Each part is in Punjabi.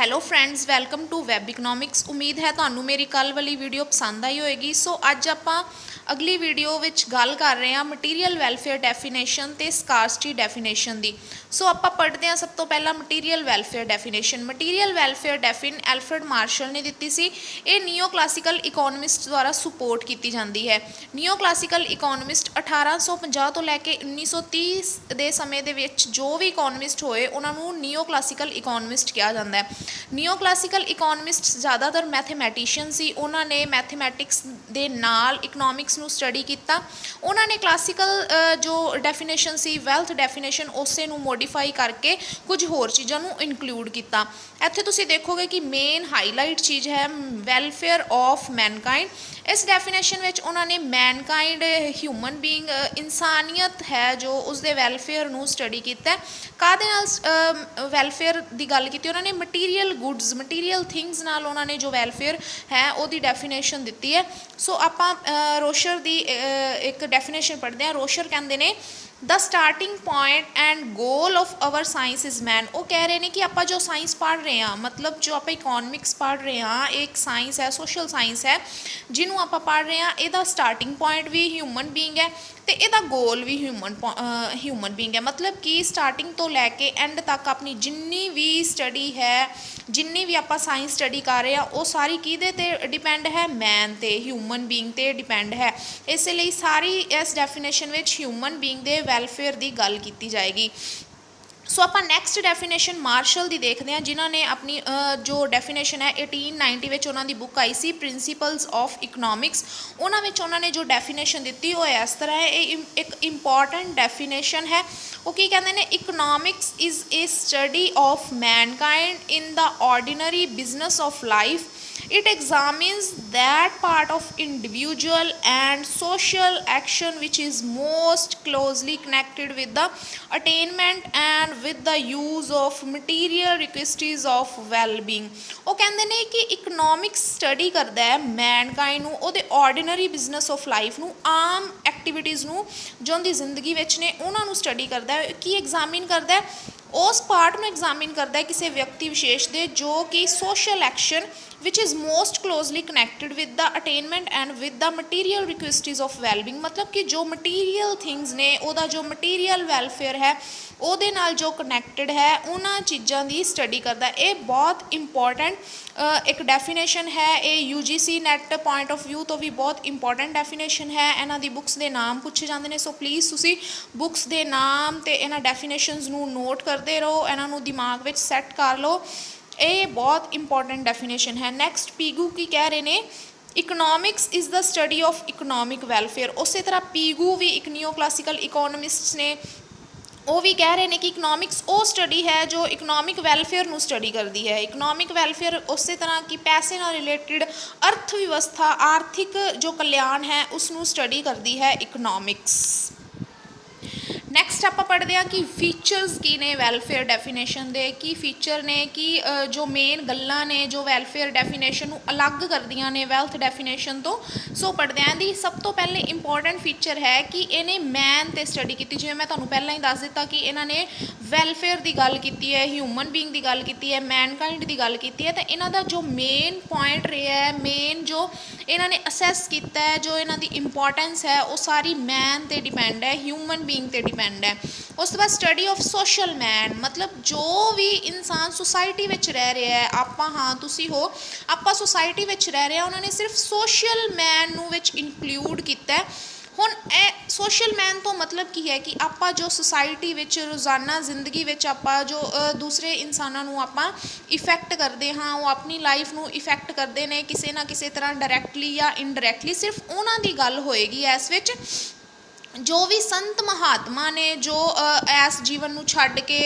Hello friends, welcome to web economics. ਉਮੀਦ ਹੈ ਤੁਹਾਨੂੰ ਮੇਰੀ ਕੱਲ੍ਹ ਵਾਲੀ ਵੀਡੀਓ ਪਸੰਦ ਆਈ ਹੋਏਗੀ। ਸੋ ਅੱਜ ਆਪਾਂ ਅਗਲੀ ਵੀਡੀਓ ਵਿੱਚ ਗੱਲ ਕਰ ਰਹੇ ਹਾਂ ਮਟੀਰੀਅਲ ਵੈਲਫੇਅਰ ਡੈਫੀਨੇਸ਼ਨ ਤੇ ਸਕਾਰਸਿਟੀ ਡੈਫੀਨੇਸ਼ਨ ਦੀ। ਸੋ ਆਪਾਂ ਪੜ੍ਹਦੇ ਹਾਂ ਸਭ ਤੋਂ ਪਹਿਲਾਂ material welfare definition. Material welfare definition Alfred Marshall ਨੇ ਦਿੱਤੀ ਸੀ। ਇਹ ਨਿਓ ਕਲਾਸੀਕਲ ਇਕੋਨਮਿਸਟ ਦੁਆਰਾ ਸਪੋਰਟ ਕੀਤੀ ਜਾਂਦੀ ਹੈ। ਨਿਓ ਕਲਾਸੀਕਲ ਇਕੋਨਮਿਸਟ 1850 ਤੋਂ ਲੈ ਕੇ 1930 ਦੇ ਸਮੇਂ ਦੇ ਵਿੱਚ ਜੋ ਵੀ ਇਕੋਨਮਿਸਟ ਹੋਏ ਉਹਨਾਂ ਨੂੰ ਨਿਓ ਕਲਾਸੀਕਲ ਇਕੋਨਮਿਸਟ ਕਿਹਾ ਜਾਂਦਾ ਹੈ। ਨਿਓ ਕਲਾਸੀਕਲ ਇਕੋਨਮਿਸਟ ਜ਼ਿਆਦਾਤਰ ਮੈਥਮੈਟੀਸ਼ੀਅਨ ਸੀ। ਉਹਨਾਂ ਨੇ ਮੈਥਮੈਟਿਕਸ ਦੇ ਨਾਲ ਇਕਨੋਮਿਕਸ ਨੂੰ ਸਟੱਡੀ ਕੀਤਾ। ਉਹਨਾਂ ਨੇ ਕਲਾਸੀਕਲ ਜੋ ਡੈਫੀਨੇਸ਼ਨ ਸੀ ਵੈਲਥ ਡੈਫੀਨੇਸ਼ਨ ਉਸੇ ਨੂੰ ਮੋਡੀਫਾਈ ਕਰਕੇ ਕੁਝ ਹੋਰ ਚੀਜ਼ਾਂ ਨੂੰ ਇਨਕਲੂਡ ਕੀਤਾ। ਇੱਥੇ ਤੁਸੀਂ ਦੇਖੋਗੇ ਕਿ ਮੇਨ ਹਾਈਲਾਈਟ ਚੀਜ਼ ਹੈ ਵੈਲਫੇਅਰ ਆਫ ਮੈਨਕਾਈਂਡ। ਇਸ ਡੈਫੀਨੇਸ਼ਨ ਵਿੱਚ ਉਹਨਾਂ ਨੇ ਮੈਨਕਾਈਂਡ ਹਿਊਮਨ ਬੀਇੰਗ ਇਨਸਾਨੀਅਤ ਹੈ ਜੋ ਉਸਦੇ ਵੈਲਫੇਅਰ ਨੂੰ ਸਟੱਡੀ ਕੀਤਾ। ਕਾਹਦੇ ਨਾਲ ਵੈਲਫੇਅਰ ਦੀ ਗੱਲ ਕੀਤੀ? ਉਹਨਾਂ ਨੇ ਮਟੀਰੀਅਲ ਗੁੱਡਸ ਮਟੀਰੀਅਲ ਥਿੰਗਸ ਨਾਲ ਉਹਨਾਂ ਨੇ ਜੋ ਵੈਲਫੇਅਰ ਹੈ ਉਹਦੀ ਡੈਫੀਨੇਸ਼ਨ ਦਿੱਤੀ ਹੈ। ਸੋ ਆਪਾਂ ਰੋਸ਼ਰ ਦੀ ਇੱਕ ਡੈਫੀਨੇਸ਼ਨ ਪੜ੍ਹਦੇ ਹਾਂ। ਰੋਸ਼ਰ ਕਹਿੰਦੇ ਨੇ the starting point and goal of our science is man. ਉਹ ਕਹਿ ਰਹੇ ਨੇ ਕਿ ਆਪਾਂ ਜੋ ਸਾਇੰਸ ਪੜ੍ਹ ਰਹੇ ਹਾਂ, ਮਤਲਬ ਜੋ ਆਪਾਂ ਇਕੋਨਮਿਕਸ ਪੜ੍ਹ ਰਹੇ ਹਾਂ, ਇਹ ਇੱਕ ਸਾਇੰਸ ਹੈ, ਸੋਸ਼ਲ ਸਾਇੰਸ ਹੈ ਜਿਹਨੂੰ ਆਪਾਂ ਪੜ੍ਹ ਰਹੇ ਹਾਂ। ਇਹਦਾ ਸਟਾਰਟਿੰਗ ਪੁਆਇੰਟ ਵੀ ਹਿਊਮਨ ਬੀਇੰਗ ਹੈ ਅਤੇ ਇਹਦਾ ਗੋਲ ਵੀ ਹਿਊਮਨ ਬੀਇੰਗ ਹੈ। ਮਤਲਬ ਕਿ ਸਟਾਰਟਿੰਗ ਤੋਂ ਲੈ ਕੇ ਐਂਡ ਤੱਕ ਆਪਣੀ ਜਿੰਨੀ ਵੀ ਸਟੱਡੀ ਹੈ, ਜਿੰਨੀ ਵੀ ਆਪਾਂ ਸਾਇੰਸ ਸਟੱਡੀ ਕਰ ਰਹੇ ਹਾਂ, ਉਹ ਸਾਰੀ ਕਿਹਦੇ 'ਤੇ ਡਿਪੈਂਡ ਹੈ? ਮੈਨ 'ਤੇ, ਹਿਊਮਨ ਬੀਇੰਗ 'ਤੇ ਡਿਪੈਂਡ ਹੈ। ਇਸ ਲਈ ਸਾਰੀ ਇਸ ਡੈਫੀਨੇਸ਼ਨ ਵਿੱਚ ਹਿਊਮਨ ਬੀਇੰਗ ਦੇ ਵੈਲਫੇਅਰ ਦੀ ਗੱਲ ਕੀਤੀ ਜਾਏਗੀ। ਸੋ ਆਪਾਂ ਨੈਕਸਟ ਡੈਫੀਨੇਸ਼ਨ ਮਾਰਸ਼ਲ ਦੀ ਦੇਖਦੇ ਹਾਂ, ਜਿਨ੍ਹਾਂ ਨੇ ਆਪਣੀ ਜੋ ਡੈਫੀਨੇਸ਼ਨ ਹੈ 1890 ਵਿੱਚ ਉਹਨਾਂ ਦੀ book I C principals of economics. ਉਹਨਾਂ ਵਿੱਚ ਉਹਨਾਂ ਨੇ ਜੋ ਡੈਫੀਨੇਸ਼ਨ ਦਿੱਤੀ ਉਹ ਇਸ ਤਰ੍ਹਾਂ ਹੈ। ਇਹ ਇੱਕ ਇੰਪੋਰਟੈਂਟ ਡੈਫੀਨੇਸ਼ਨ ਹੈ। ਉਹ ਕੀ ਕਹਿੰਦੇ ਨੇ? Economics is A study of Mankind in the ordinary business of life. It examines that part of individual and social action which is most closely connected with the attainment and with the use of material requisites of well-being। ਉਹ ਕਹਿੰਦੇ ਨੇ ਕਿ ਇਕਨੋਮਿਕਸ ਸਟੱਡੀ ਕਰਦਾ ਹੈ ਮੈਨਕਾਈਂਡ ਨੂੰ, ਉਹਦੇ ਆਰਡੀਨਰੀ ਬਿਜ਼ਨਸ ਆਫ ਲਾਈਫ ਨੂੰ, ਆਮ ਐਕਟੀਵਿਟੀਜ਼ ਨੂੰ ਜੋ ਉਹਦੀ ਜ਼ਿੰਦਗੀ ਵਿੱਚ ਨੇ ਉਹਨਾਂ ਨੂੰ ਸਟੱਡੀ ਕਰਦਾ ਹੈ। ਕੀ ਐਗਜ਼ਾਮਿਨ ਕਰਦਾ ਹੈ? ਉਸ ਪਾਰਟ ਨੂੰ ਐਗਜ਼ਾਮਿਨ ਕਰਦਾ ਹੈ ਕਿਸੇ ਵਿਅਕਤੀ ਵਿਸ਼ੇਸ਼ ਦੇ ਜੋ ਕਿ social action which is most closely connected with the attainment and with the material requisites of well-being। ਮਤਲਬ ਕਿ ਜੋ ਮਟੀਰੀਅਲ ਥਿੰਗਸ ਨੇ, ਉਹਦਾ ਜੋ ਮਟੀਰੀਅਲ ਵੈਲਫੇਅਰ ਹੈ ਉਹਦੇ ਨਾਲ ਜੋ ਕਨੈਕਟਡ ਹੈ ਉਹਨਾਂ ਚੀਜ਼ਾਂ ਦੀ ਸਟੱਡੀ ਕਰਦਾ। ਇਹ ਬਹੁਤ ਇੰਪੋਰਟੈਂਟ ਇੱਕ ਡੈਫੀਨੇਸ਼ਨ ਹੈ। ਇਹ UGC net point of view ਤੋਂ ਵੀ ਬਹੁਤ ਇੰਪੋਰਟੈਂਟ ਡੈਫੀਨੇਸ਼ਨ ਹੈ। ਇਹਨਾਂ ਦੀ ਬੁੱਕਸ ਦੇ ਨਾਮ ਪੁੱਛੇ ਜਾਂਦੇ ਨੇ। ਸੋ ਪਲੀਜ਼ ਤੁਸੀਂ ਬੁੱਕਸ ਦੇ ਨਾਮ ਅਤੇ ਇਹਨਾਂ ਡੈਫੀਨੇਸ਼ਨਸ ਨੂੰ ਨੋਟ ਕਰਦੇ ਰਹੋ, ਇਹਨਾਂ ਨੂੰ ਦਿਮਾਗ ਵਿੱਚ ਸੈੱਟ ਕਰ ਲਓ। ਇਹ ਬਹੁਤ ਇੰਪੋਰਟੈਂਟ ਡੈਫੀਨੇਸ਼ਨ ਹੈ। ਨੈਕਸਟ ਪੀਗੂ ਕੀ ਕਹਿ ਰਹੇ ਨੇ? Economics is the study of economic welfare. ਉਸੇ ਤਰ੍ਹਾਂ ਪੀਗੂ ਵੀ ਇੱਕ ਨਿਓ ਕਲਾਸੀਕਲ ਇਕੋਨਮਿਸਟਸ ਨੇ, ਉਹ ਵੀ ਕਹਿ ਰਹੇ ਨੇ ਕਿ ਇਕਨੋਮਿਕਸ ਉਹ ਸਟੱਡੀ ਹੈ ਜੋ ਇਕਨੋਮਿਕ ਵੈਲਫੇਅਰ ਨੂੰ ਸਟੱਡੀ ਕਰਦੀ ਹੈ। ਇਕਨੋਮਿਕ ਵੈਲਫੇਅਰ ਉਸੇ ਤਰ੍ਹਾਂ ਕਿ ਪੈਸੇ ਨਾਲ ਰਿਲੇਟਿਡ ਅਰਥ ਵਿਵਸਥਾ, ਆਰਥਿਕ ਜੋ ਕਲਿਆਣ ਹੈ ਉਸ ਨੂੰ ਸਟੱਡੀ ਕਰਦੀ ਹੈ ਇਕਨੋਮਿਕਸ। ਨੈਕਸਟ ਆਪਾਂ ਪੜ੍ਹਦੇ ਹਾਂ ਕਿ ਫੀਚਰਸ ਕੀ ਨੇ ਵੈਲਫੇਅਰ ਡੈਫੀਨੇਸ਼ਨ ਦੇ। ਕੀ ਫੀਚਰ ਨੇ, ਕੀ ਜੋ ਮੇਨ ਗੱਲਾਂ ਨੇ ਜੋ ਵੈਲਫੇਅਰ ਡੈਫੀਨੇਸ਼ਨ ਨੂੰ ਅਲੱਗ ਕਰਦੀਆਂ ਨੇ ਵੈਲਥ ਡੈਫੀਨੇਸ਼ਨ ਤੋਂ। ਸੋ ਪੜ੍ਹਦੇ ਹਾਂ। ਦੀ ਸਭ ਤੋਂ ਪਹਿਲੇ ਇੰਪੋਰਟੈਂਟ ਫੀਚਰ ਹੈ ਕਿ ਇਹਨੇ ਮੈਨ 'ਤੇ ਸਟੱਡੀ ਕੀਤੀ। ਜਿਵੇਂ ਮੈਂ ਤੁਹਾਨੂੰ ਪਹਿਲਾਂ ਹੀ ਦੱਸ ਦਿੱਤਾ ਕਿ ਇਹਨਾਂ ਨੇ ਵੈਲਫੇਅਰ ਦੀ ਗੱਲ ਕੀਤੀ ਹੈ, ਹਿਊਮਨ ਬੀਇੰਗ ਦੀ ਗੱਲ ਕੀਤੀ ਹੈ, ਮੈਨਕਾਈਂਡ ਦੀ ਗੱਲ ਕੀਤੀ ਹੈ। ਤਾਂ ਇਹਨਾਂ ਦਾ ਜੋ ਮੇਨ ਪੁਆਇੰਟ ਰਿਹਾ ਹੈ, ਮੇਨ ਜੋ ਇਹਨਾਂ ਨੇ ਅਸੈਸ ਕੀਤਾ ਹੈ, ਜੋ ਇਹਨਾਂ ਦੀ ਇੰਪੋਰਟੈਂਸ ਹੈ, ਉਹ ਸਾਰੀ ਮੈਨ 'ਤੇ ਡਿਪੈਂਡ ਹੈ, ਹਿਊਮਨ ਬੀਇੰਗ 'ਤੇ ਡਿਪੈਂਡ ਹੈ। ਉਸ ਤੋਂ ਬਾਅਦ ਸਟੱਡੀ ਆਫ ਸੋਸ਼ਲ ਮੈਨ, ਮਤਲਬ ਜੋ ਵੀ ਇਨਸਾਨ ਸੁਸਾਇਟੀ ਵਿੱਚ ਰਹਿ ਰਿਹਾ ਹੈ, ਆਪਾਂ ਹਾਂ ਤੁਸੀਂ ਹੋ, ਆਪਾਂ ਸੁਸਾਇਟੀ ਵਿੱਚ ਰਹਿ ਰਹੇ ਹਾਂ, ਉਹਨਾਂ ਨੇ ਸਿਰਫ ਸੋਸ਼ਲ ਮੈਨ ਨੂੰ ਵਿੱਚ ਇਨਕਲੂਡ ਕੀਤਾ। ਹੁਣ ਇਹ ਸੋਸ਼ਲ ਮੈਨ ਤੋਂ ਮਤਲਬ ਕੀ ਹੈ ਕਿ ਆਪਾਂ ਜੋ ਸੁਸਾਇਟੀ ਵਿੱਚ ਰੋਜ਼ਾਨਾ ਜ਼ਿੰਦਗੀ ਵਿੱਚ ਆਪਾਂ ਜੋ ਦੂਸਰੇ ਇਨਸਾਨਾਂ ਨੂੰ ਆਪਾਂ ਇਫੈਕਟ ਕਰਦੇ ਹਾਂ, ਉਹ ਆਪਣੀ ਲਾਈਫ ਨੂੰ ਇਫੈਕਟ ਕਰਦੇ ਨੇ ਕਿਸੇ ਨਾ ਕਿਸੇ ਤਰ੍ਹਾਂ ਡਾਇਰੈਕਟਲੀ ਜਾਂ ਇਨਡਾਇਰੈਕਟਲੀ, ਸਿਰਫ ਉਹਨਾਂ ਦੀ ਗੱਲ ਹੋਏਗੀ ਇਸ ਵਿੱਚ। ਜੋ ਵੀ ਸੰਤ ਮਹਾਤਮਾ ਨੇ ਜੋ ਇਸ ਜੀਵਨ ਨੂੰ ਛੱਡ ਕੇ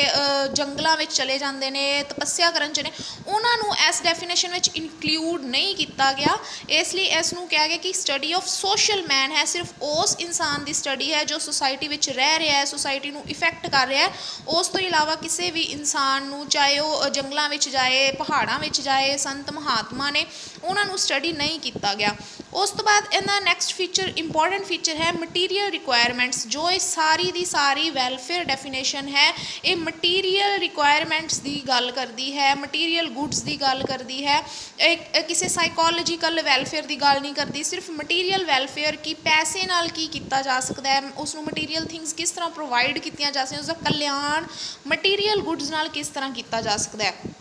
ਜੰਗਲਾਂ ਵਿੱਚ ਚਲੇ ਜਾਂਦੇ ਨੇ, ਤਪੱਸਿਆ ਕਰਨ 'ਚ ਨੇ, ਉਹਨਾਂ ਨੂੰ ਇਸ ਡੈਫੀਨੇਸ਼ਨ ਵਿੱਚ ਇਨਕਲੂਡ ਨਹੀਂ ਕੀਤਾ ਗਿਆ। ਇਸ ਲਈ ਇਸ ਨੂੰ ਕਿਹਾ ਗਿਆ ਕਿ ਸਟੱਡੀ ਆਫ ਸੋਸ਼ਲ ਮੈਨ ਹੈ, ਸਿਰਫ ਉਸ ਇਨਸਾਨ ਦੀ ਸਟੱਡੀ ਹੈ ਜੋ ਸੁਸਾਇਟੀ ਵਿੱਚ ਰਹਿ ਰਿਹਾ ਹੈ, ਸੁਸਾਇਟੀ ਨੂੰ ਇਫੈਕਟ ਕਰ ਰਿਹਾ ਹੈ। ਉਸ ਤੋਂ ਇਲਾਵਾ ਕਿਸੇ ਵੀ ਇਨਸਾਨ ਨੂੰ, ਚਾਹੇ ਉਹ ਜੰਗਲਾਂ ਵਿੱਚ ਜਾਏ, ਪਹਾੜਾਂ ਵਿੱਚ ਜਾਏ, ਸੰਤ ਮਹਾਤਮਾ ਨੇ, ਉਹਨਾਂ ਨੂੰ ਸਟੱਡੀ ਨਹੀਂ ਕੀਤਾ ਗਿਆ। उस तो बाद इहदा नैक्सट फीचर इंपॉर्टेंट फीचर है मटीरीयल रिक्वायरमेंट्स। जो ये सारी दी सारी वैलफेयर डेफिनेशन है ये मटीरीयल रिक्वायरमेंट्स की गल करती है, मटीरीयल गुड्स की गल करती है, किसी साइकोलॉजिकल वैलफेयर की गल नहीं करती, सिर्फ मटीरीयल वैलफेयर की पैसे नाल की किया जा सकता है, उसनों मटीरीयल थिंग्स किस तरह प्रोवाइड की जा सकती, उसका कल्याण मटीरीयल गुड्स नाल किस तरह किया जा सकता है।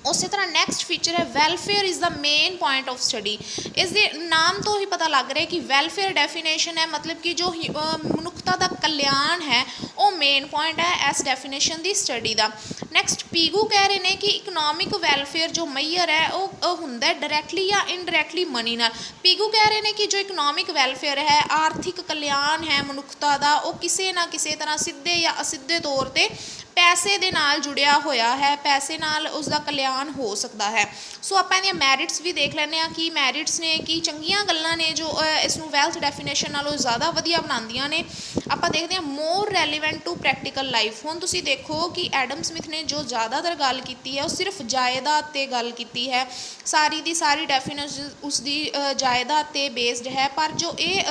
उस तरह नैक्सट फीचर है welfare is the main point of study. इस दे नाम तो ही पता लग रहा है कि वैलफेयर डेफिनेशन है, मतलब कि जो मनुखता का कल्याण है वो मेन पॉइंट है इस डेफिनेशन की स्टडी का। नैक्सट पीगू कह रहे हैं कि इकनॉमिक वैलफेयर जो मैयर है वो होंदा डायरैक्टली या इनडायरैक्टली मनी नाल। पीगू कह रहे हैं कि जो इकनॉमिक वैलफेयर है आर्थिक कल्याण है मनुखता का वो किसी ना किसी तरह सीधे या असीधे तौर पर पैसे दे नाल जुड़िया होया है, पैसे नाल उसका कल्याण हो सकता है। सो आप मैरिट्स भी देख लैंदे कि मैरिट्स ने कि चंगियां गल्लां ने जो इसनूं वैल्थ डेफिनेशन नालों ज़्यादा वधिया बनांदियां ने। आप देखते हैं मोर रैलीवेंट टू प्रैक्टिकल लाइफ। हुण तुसीं देखो कि एडम स्मिथ ने जो ज़्यादातर गल की है वो सिर्फ जायदाद ते गल की है, सारी दी सारी डेफिनेशन उसकी जायदाद ते बेस्ड है, पर जो ये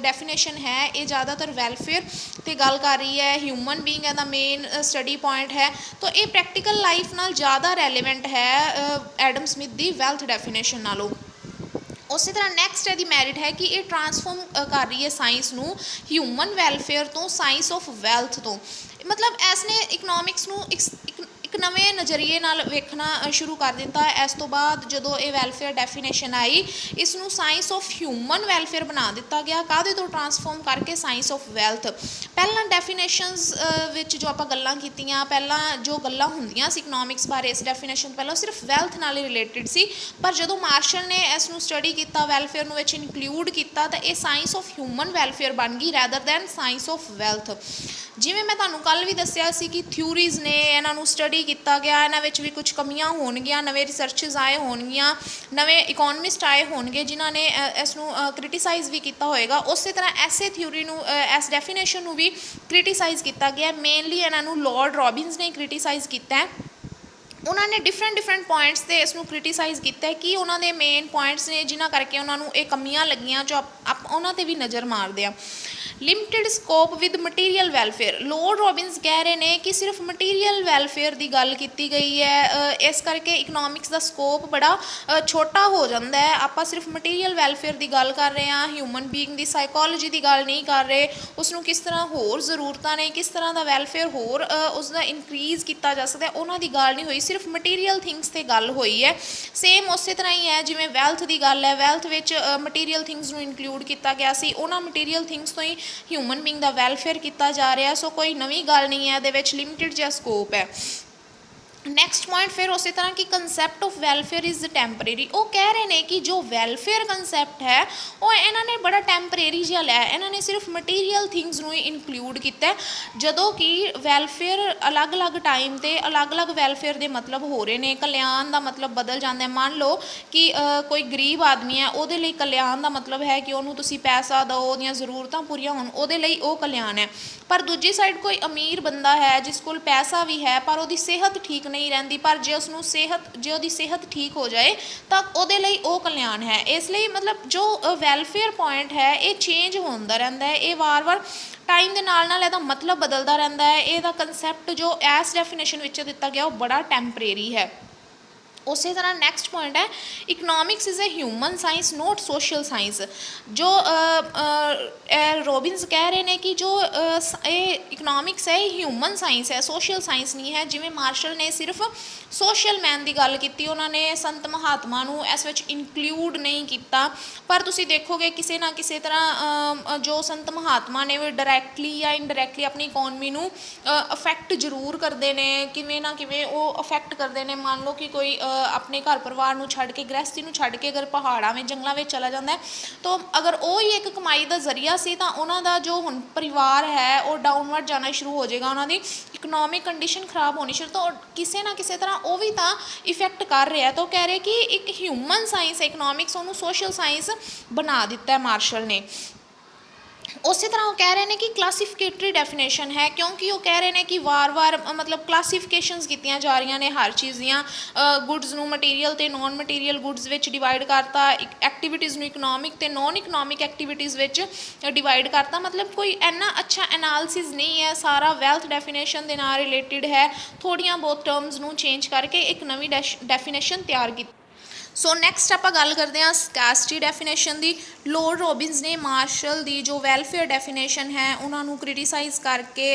डेफिनेशन है ये ज़्यादातर वैलफेयर ते गल कर रही है, ह्यूमन बीइंग है द मेन स्टडी पॉइंट है। तो ये प्रैक्टिकल लाइफ नाल ज़्यादा रैलीवेंट है एडम स्मिथ की वैल्थ डेफिनेशन नालों। उस तरह नैक्सट यदि मैरिट है कि ये ट्रांसफॉर्म कर रही है साइंस नूं ह्यूमन वैलफेयर तो साइंस ऑफ वैल्थ तो, मतलब इसने इकनॉमिक्स नूं एक नवे नज़रिए नाल वेखना शुरू कर दिता। इस तो बाद जो ये वैलफेयर डेफिनेशन आई इसनूं साइंस ऑफ ह्यूमन वैलफेयर बना दिता गया, काहदे तो ट्रांसफॉर्म करके साइंस ऑफ वैल्थ। पहला डेफिनेशनस विच जो आप गल्लां कीतियां, पहला जो गल्लां हुंदियां सी इकनॉमिक्स बारे इस डेफिनेशन पहला सिर्फ वैल्थ नाल रिलेटिड सी, पर जो मार्शल ने इसनूं स्टडी किया वैलफेयर नूं विच इनकलूड किया तो ये साइंस ऑफ ह्यूमन वैलफेयर बन गई rather than science of wealth. जिवें मैं तुहानूं कल भी दस्सिया सी कि थ्योरीज़ ने इन्हां नूं स्टडी किया गया, इन्हां विच भी कुछ कमियां होणगियां, नवे रिसर्चिज आए होणगियां, नवे इकोनॉमिस्ट आए होणगे जिन्हां ने इसनूं क्रिटिसाइज़ भी किया होएगा। उस तरह ऐसे थ्योरी नूं इस डेफिनेशन नूं भी क्रिटिसाइज़ किया गया। मेनली इन्हां नूं लॉर्ड रॉबिन्स ने क्रिटिसाइज़ किया है। उन्होंने डिफरेंट पॉइंट्स से इसनूं क्रिटिसाइज़ किया कि उन्होंने मेन पॉइंट्स ने जिन्हां करके उन्होंने ये कमियां लगियां जो आप उन्हां ते भी नज़र मारते हैं। Limited scope with material welfare. Lord Robins कह रहे हैं कि सिर्फ मटीरीयल वैलफेयर की गल की गई है, इस करके इकनॉमिक्स का स्कोप बड़ा छोटा हो जाता है। आप सिर्फ मटीरीयल वैलफेयर की गल कर रहे हैं, ह्यूमन बीइंग की साइकोलॉजी की गल नहीं कर रहे, उसनूं किस तरह होर जरूरतां ने, किस तरह का वैलफेयर होर उसका इनक्रीज़ किया जा सकता है, उन्हों की गल नहीं हुई, सिर्फ मटीरीयल थिंग्स से गल हुई है। सेम उस तरह ही है जिमें वैल्थ की गल है, वैल्थ विच मटीरीयल थिंग्स नूं इनकलूड किया गया सी, उन्होंने मटीरीयल थिंग्स तो ही ह्यूमन बीइंग का वैलफेयर किया जा रहा है। सो कोई नवी गल नहीं है, ये लिमिटेड जिहा स्कोप है। नैक्सट पॉइंट फिर उस तरह की concept of welfare is temporary. वो कह रहे हैं कि जो वैलफेयर कंसैप्ट है वो इन्होंने बड़ा टैंपरेरी जिहा लिया, इन्होंने सिर्फ मटीरीयल थिंग्स नूं इनकलूड किया, जदों कि वैलफेयर अलग अलग टाइम ते अलग अलग वैलफेयर के मतलब हो रहे हैं, कल्याण का मतलब बदल जाता है। मान लो कि कोई गरीब आदमी है, वो कल्याण का मतलब है कि उन्होंने तुसीं पैसा दो, उहदियां जरूरतां पूरियां होण, उहदे लई वो कल्याण है। पर दूजी साइड कोई अमीर बंदा है जिस कोल पैसा भी है पर उसकी सेहत ठीक नहीं रहिंदी, पर जे उसनूं उसदी सेहत ठीक हो जाए तो उहदे लई वो कल्याण है। इसलिए मतलब जो वैलफेयर पॉइंट है ये चेंज होंदा रहिंदा है, ये वार वार टाइम के नाल नाल इहदा मतलब बदलता रहिंदा है। इहदा कंसैप्ट जो इस डेफिनेशन विच दिता गया वो बड़ा टैंपरेरी है। उस तरह नैक्सट पॉइंट है economics is a human science not social science. जो रॉबिन्स कह रहे हैं कि जो इकनॉमिक्स है ह्यूमन साइंस है, सोशल साइंस नहीं है। जिमें मार्शल ने सिर्फ सोशल मैन की गल की, उन्होंने संत महात्मा नूं इस विच इनकलूड नहीं किया, पर तुसीं देखोगे किसी ना किसी तरह जो संत महात्मा ने वो डायरैक्टली या इनडायरैक्टली अपनी इकोनमी नूं अफैक्ट जरूर करते हैं, किवें ना किवें वो अफैक्ट करते हैं। मान लो कि कोई अपने घर परिवार नूं छड्ड के गृहस्थी नूं छड्ड के अगर पहाड़ां में जंगलों में चला जाता है तो अगर वो ही एक कमाई का जरिया सी तो उन्हों का जो हुण परिवार है वो डाउनवर्ड जाना शुरू हो जाएगा, उन्होंने इकनॉमिक कंडीशन खराब होनी शुरू, तो किसी ना किसी तरह वो भी तो इफेक्ट कर रहा है। तो कह रहे कि एक ह्यूमन साइंस इकनॉमिक्स उन्होंने सोशल साइंस बना दिता है मार्शल ने। ਉਸੇ ਤਰ੍ਹਾਂ ਉਹ ਕਹਿ ਰਹੇ ਨੇ ਕਿ ਕਲਾਸੀਫਿਕੇਟਰੀ ਡੈਫੀਨੇਸ਼ਨ ਹੈ, ਕਿਉਂਕਿ ਉਹ ਕਹਿ ਰਹੇ ਨੇ ਕਿ ਵਾਰ-ਵਾਰ ਮਤਲਬ ਕਲਾਸੀਫਿਕੇਸ਼ਨਸ ਕੀਤੀਆਂ ਜਾ ਰਹੀਆਂ ਨੇ ਹਰ ਚੀਜ਼ ਦੀਆਂ। ਗੁੱਡਸ ਨੂੰ ਮਟੀਰੀਅਲ ਅਤੇ ਨੋਨ ਮਟੀਰੀਅਲ ਗੁੱਡਸ ਵਿੱਚ ਡਿਵਾਈਡ ਕਰਤਾ, ਐਕਟੀਵਿਟੀਜ਼ ਨੂੰ ਇਕਨੋਮਿਕ ਅਤੇ ਨੋਨ ਇਕਨੋਮਿਕ ਐਕਟੀਵਿਟੀਜ਼ ਵਿੱਚ ਡਿਵਾਈਡ ਕਰਤਾ। ਮਤਲਬ ਕੋਈ ਇੰਨਾ ਅੱਛਾ ਐਨਾਲਿਸਿਸ ਨਹੀਂ ਹੈ, ਸਾਰਾ ਵੈਲਥ ਡੈਫੀਨੇਸ਼ਨ ਦੇ ਨਾਲ ਰਿਲੇਟਿਡ ਹੈ। ਥੋੜ੍ਹੀਆਂ ਬਹੁਤ ਟਰਮਸ ਨੂੰ ਚੇਂਜ ਕਰਕੇ ਇੱਕ ਨਵੀਂ ਡੈਫੀਨੇਸ਼ਨ ਤਿਆਰ ਕੀਤੀ। ਸੋ ਨੈਕਸਟ ਆਪਾਂ ਗੱਲ ਕਰਦੇ ਹਾਂ ਸਕੈਰਸਿਟੀ ਡੈਫੀਨੇਸ਼ਨ ਦੀ। ਲੋਰਡ ਰੋਬਿਨਸ ਨੇ ਮਾਰਸ਼ਲ ਦੀ ਜੋ ਵੈਲਫੇਅਰ ਡੈਫੀਨੇਸ਼ਨ ਹੈ ਉਹਨਾਂ ਨੂੰ ਕ੍ਰਿਟੀਸਾਈਜ਼ ਕਰਕੇ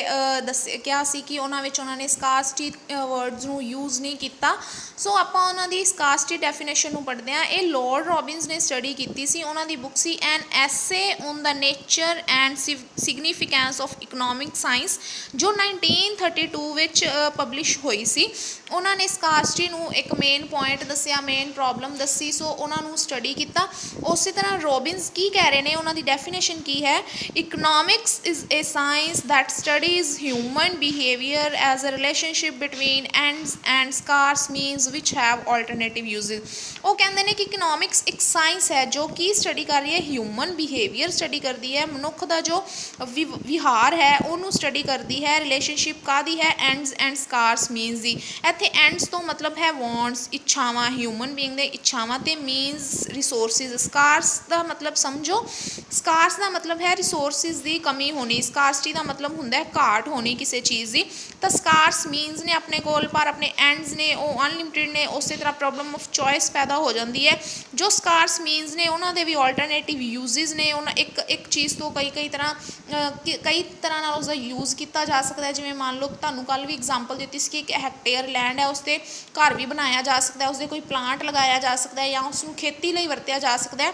ਕਿਹਾ ਸੀ ਕਿ ਉਹਨਾਂ ਵਿੱਚ ਉਹਨਾਂ ਨੇ ਸਕਾਰਸਿਟੀ ਵਰਡਸ ਨੂੰ ਯੂਜ਼ ਨਹੀਂ ਕੀਤਾ। ਸੋ ਆਪਾਂ ਉਹਨਾਂ ਦੀ ਸਕਾਰਸਿਟੀ ਡੈਫੀਨੇਸ਼ਨ ਨੂੰ ਪੜ੍ਹਦੇ ਹਾਂ। ਇਹ ਲੋਰਡ ਰੋਬਿਨਸ ਨੇ ਸਟੱਡੀ ਕੀਤੀ ਸੀ, ਉਹਨਾਂ ਦੀ ਬੁੱਕ ਸੀ ਐਨ ਐਸੇ on the nature and significance of economic science, ਜੋ 1932 ਵਿੱਚ ਪਬਲਿਸ਼ ਹੋਈ ਸੀ। ਉਹਨਾਂ ਨੇ ਸਕਾਰਸਿਟੀ ਨੂੰ ਇੱਕ ਮੇਨ ਪੁਆਇੰਟ ਦੱਸਿਆ, ਮੇਨ ਪ੍ਰੋਬਲਮ ਦੱਸੀ, ਸੋ ਉਹਨਾਂ ਨੂੰ ਸਟੱਡੀ ਕੀਤਾ। ਉਸੇ ਤਰ੍ਹਾਂ ਰੋਬਿਨਸ ਕੀ ਕਹਿ ਰਹੇ ਨੇ, ਉਹਨਾਂ ਦੀ ਡੈਫੀਨੇਸ਼ਨ ਕੀ ਹੈ? Economics is a science that studies human behaviour as a relationship between ends and scarce means which have alternative uses. ਉਹ ਕਹਿੰਦੇ ਨੇ ਕਿ ਇਕਨੋਮਿਕਸ ਇੱਕ ਸਾਇੰਸ ਹੈ ਜੋ ਕੀ ਸਟੱਡੀ ਕਰ ਰਹੀ ਹੈ? ਹਿਊਮਨ ਬਿਹੇਵੀਅਰ ਸਟੱਡੀ ਕਰਦੀ ਹੈ, ਮਨੁੱਖ ਦਾ ਜੋ ਵਿਹਾਰ ਹੈ ਉਹਨੂੰ ਸਟੱਡੀ ਕਰਦੀ ਹੈ। ਰਿਲੇਸ਼ਨਸ਼ਿਪ ਕਾਹਦੀ ਹੈ? ਐਂਡਸ ਐਂਡ ਸਕਾਰਸ ਮੀਨਸ ਦੀ। ਇੱਥੇ ਐਂਡਸ ਤੋਂ ਮਤਲਬ ਹੈ ਵਾਂਟਸ, ਇੱਛਾਵਾਂ, ਹਿਊਮਨ ਬੀਇੰਗ ਦੇ ਇੱਛਾਵਾਂ, ਅਤੇ ਮੀਨਸ ਰਿਸੋਰਸਿਸ। ਸਕਾਰਸ ਦਾ ਮਤਲਬ ਸਮਝੋ, ਸਕਾਰਸ ਦਾ ਮਤਲਬ ਹੈ ਰਿਸੋਰਸਿਸ ਦੀ ਕਮੀ ਹੋਣੀ, ਸਕਾਰਸਿਟੀ ਦਾ ਮਤਲਬ ਹੁੰਦਾ ਹੈ ਘਾਟ ਹੋਣੀ ਕਿਸੇ ਚੀਜ਼ ਦੀ। ਤਾਂ ਸਕਾਰਸ ਮੀਨਸ ਨੇ ਆਪਣੇ ਕੋਲ, ਪਰ ਆਪਣੇ ਐਂਡਸ ਨੇ ਉਹ ਅਨਲਿਮਿਟਿਡ ਨੇ। ਉਸੇ ਤਰ੍ਹਾਂ ਪ੍ਰੋਬਲਮ ਆਫ ਚੋਇਸ ਪੈਦਾ ਹੋ ਜਾਂਦੀ ਹੈ। ਜੋ ਸਕਾਰਸ ਮੀਨਸ ਨੇ ਉਹਨਾਂ ਦੇ ਵੀ ਆਲਟਰਨੇਟਿਵ ਯੂਜ਼ਿਸ ਨੇ। ਉਹਨਾਂ ਇੱਕ ਚੀਜ਼ ਤੋਂ ਕਈ ਤਰ੍ਹਾਂ ਨਾਲ ਉਸਦਾ ਯੂਜ਼ ਕੀਤਾ ਜਾ ਸਕਦਾ ਹੈ। ਜਿਵੇਂ ਮੰਨ ਲਓ ਤੁਹਾਨੂੰ ਕੱਲ੍ਹ ਵੀ ਐਗਜ਼ਾਮਪਲ ਦਿੱਤੀ ਸੀ ਕਿ ਇੱਕ ਹੈਕਟੇਅਰ ਲੈਂਡ ਹੈ, ਉਸ 'ਤੇ ਘਰ ਵੀ ਬਣਾਇਆ ਜਾ ਸਕਦਾ, ਉਸਦੇ ਕੋਈ ਪਲਾਂਟ ਲਗਾਇਆ ਜਾ ਸਕਦਾ ਹੈ, ਜਾਂ ਉਸ ਨੂੰ ਖੇਤੀ ਲਈ ਵਰਤਿਆ ਜਾ ਸਕਦਾ ਹੈ।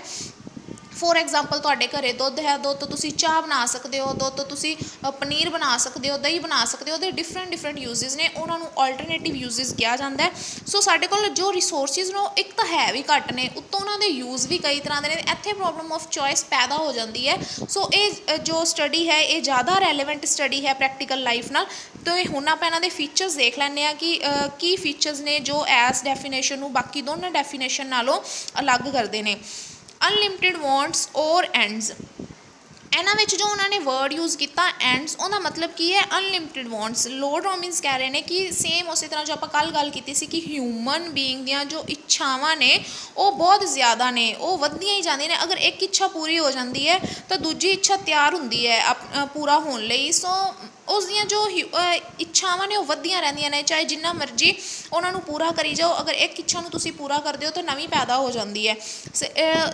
ਫੋਰ ਐਗਜ਼ਾਮਪਲ ਤੁਹਾਡੇ ਘਰ ਦੁੱਧ ਹੈ, ਦੁੱਧ ਤੋਂ ਤੁਸੀਂ ਚਾਹ ਬਣਾ ਸਕਦੇ ਹੋ, ਦੁੱਧ ਤੋਂ ਤੁਸੀਂ ਪਨੀਰ ਬਣਾ ਸਕਦੇ ਹੋ, ਦਹੀਂ ਬਣਾ ਸਕਦੇ ਹੋ। ਉਹਦੇ ਡਿਫਰੈਂਟ ਯੂਜ਼ਿਸ ਨੇ, ਉਹਨਾਂ ਨੂੰ ਆਲਟਰਨੇਟਿਵ ਯੂਜ਼ਿਸ ਕਿਹਾ ਜਾਂਦਾ ਹੈ। ਸੋ ਸਾਡੇ ਕੋਲ ਜੋ ਰਿਸੋਰਸਿਸ ਨੇ ਉਹ ਇੱਕ ਤਾਂ ਹੈ ਵੀ ਘੱਟ ਨੇ, ਉੱਤੋਂ ਉਹਨਾਂ ਦੇ ਯੂਜ਼ ਵੀ ਕਈ ਤਰ੍ਹਾਂ ਦੇ ਨੇ। ਇੱਥੇ ਪ੍ਰੋਬਲਮ ਆਫ ਚੋਇਸ ਪੈਦਾ ਹੋ ਜਾਂਦੀ ਹੈ। ਸੋ ਇਹ ਜੋ ਸਟੱਡੀ ਹੈ ਇਹ ਜ਼ਿਆਦਾ ਰੈਲੇਵੈਂਟ ਸਟੱਡੀ ਹੈ ਪ੍ਰੈਕਟੀਕਲ ਲਾਈਫ ਨਾਲ। ਅਤੇ ਹੁਣ ਆਪਾਂ ਇਹਨਾਂ ਦੇ ਫੀਚਰਸ ਦੇਖ ਲੈਂਦੇ ਹਾਂ ਕਿ ਕੀ ਫੀਚਰਸ ਨੇ ਜੋ ਐਸ ਡੈਫੀਨੇਸ਼ਨ ਨੂੰ ਬਾਕੀ ਦੋਨਾਂ ਡੈਫੀਨੇਸ਼ਨ ਨਾਲੋਂ ਅਲੱਗ ਕਰਦੇ ਨੇ। ਅਨਲਿਮਿਟਿਡ ਵਾਂਟਸ ਔਰ ਐਂਡਸ, ਇਹਨਾਂ ਵਿੱਚ ਜੋ ਉਹਨਾਂ ਨੇ ਵਰਡ ਯੂਜ਼ ਕੀਤਾ ਐਂਡਸ, ਉਹਦਾ ਮਤਲਬ ਕੀ ਹੈ? Unlimited wants. ਲੋਰਡ ਰੋਬਿਨਸ ਕਹਿ ਰਹੇ ਨੇ ਕਿ ਸੇਮ ਉਸੇ ਤਰ੍ਹਾਂ ਜੋ ਆਪਾਂ ਕੱਲ੍ਹ ਗੱਲ ਕੀਤੀ ਸੀ ਕਿ ਹਿਊਮਨ ਬੀਇੰਗ ਦੀਆਂ ਜੋ ਇੱਛਾਵਾਂ ਨੇ ਉਹ ਬਹੁਤ ਜ਼ਿਆਦਾ ਨੇ, ਉਹ ਵੱਧਦੀਆਂ ਹੀ ਜਾਂਦੀਆਂ ਨੇ। ਅਗਰ ਇੱਕ ਇੱਛਾ ਪੂਰੀ ਹੋ ਜਾਂਦੀ ਹੈ ਤਾਂ ਦੂਜੀ ਇੱਛਾ ਤਿਆਰ ਹੁੰਦੀ ਹੈ ਪੂਰਾ ਹੋਣ ਲਈ। ਸੋ ਉਸ ਦੀਆਂ ਜੋ ਇੱਛਾਵਾਂ ਨੇ ਉਹ ਵੱਧਦੀਆਂ ਰਹਿੰਦੀਆਂ ਨੇ, ਚਾਹੇ ਜਿੰਨਾ ਮਰਜ਼ੀ ਉਹਨਾਂ ਨੂੰ ਪੂਰਾ ਕਰੀ ਜਾਓ। ਅਗਰ ਇੱਕ ਇੱਛਾ ਨੂੰ ਤੁਸੀਂ ਪੂਰਾ ਕਰਦੇ ਹੋ ਤਾਂ ਨਵੀਂ ਪੈਦਾ ਹੋ ਜਾਂਦੀ ਹੈ।